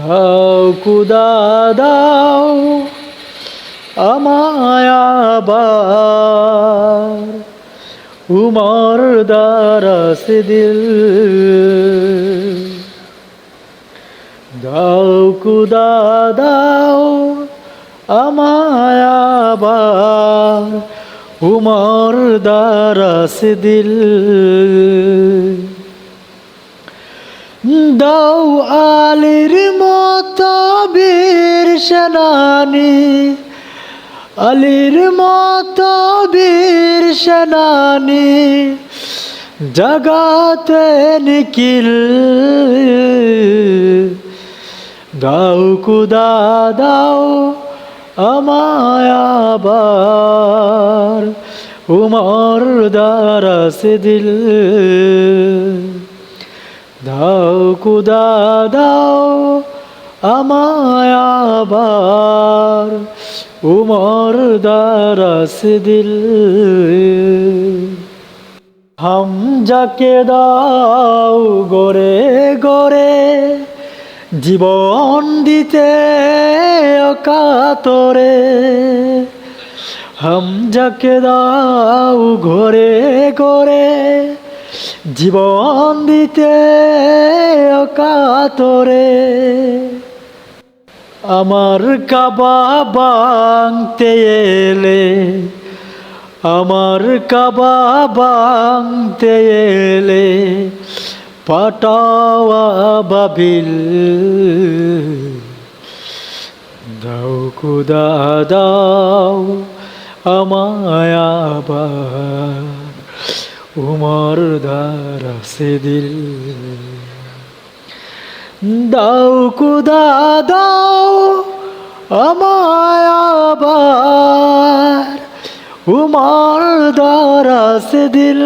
দাও খুদা দাও আমায় আবার উমর দারাস দিল। দাও খুদা দাও আমায় আবার উমর দারাস দিল। দাও আলীর মতো বীর সেনানী, আলীর মতো বীর সেনানী জাগাতে নিখিল। দাও খুদা দাও আমায় আবার উমর দারাস দিল। দাও খুদা দাও আমায় আবার উমর দারাস দিল। হামজাকে দাও গরে গরে জীবন দিতে অকাতরে। হামজাকে দাও ঘরে ঘরে জীবন দিতে অকাতরে। আমার কাবা ভাঙতে এলে, আমার কাবা ভাঙতে এলে পাঠাও আবাবিল। দাও খুদা দাও আমায় আবার উমর দারাস দিল। দাও খুদা দাও আমায় আবার উমর দারাস দিল।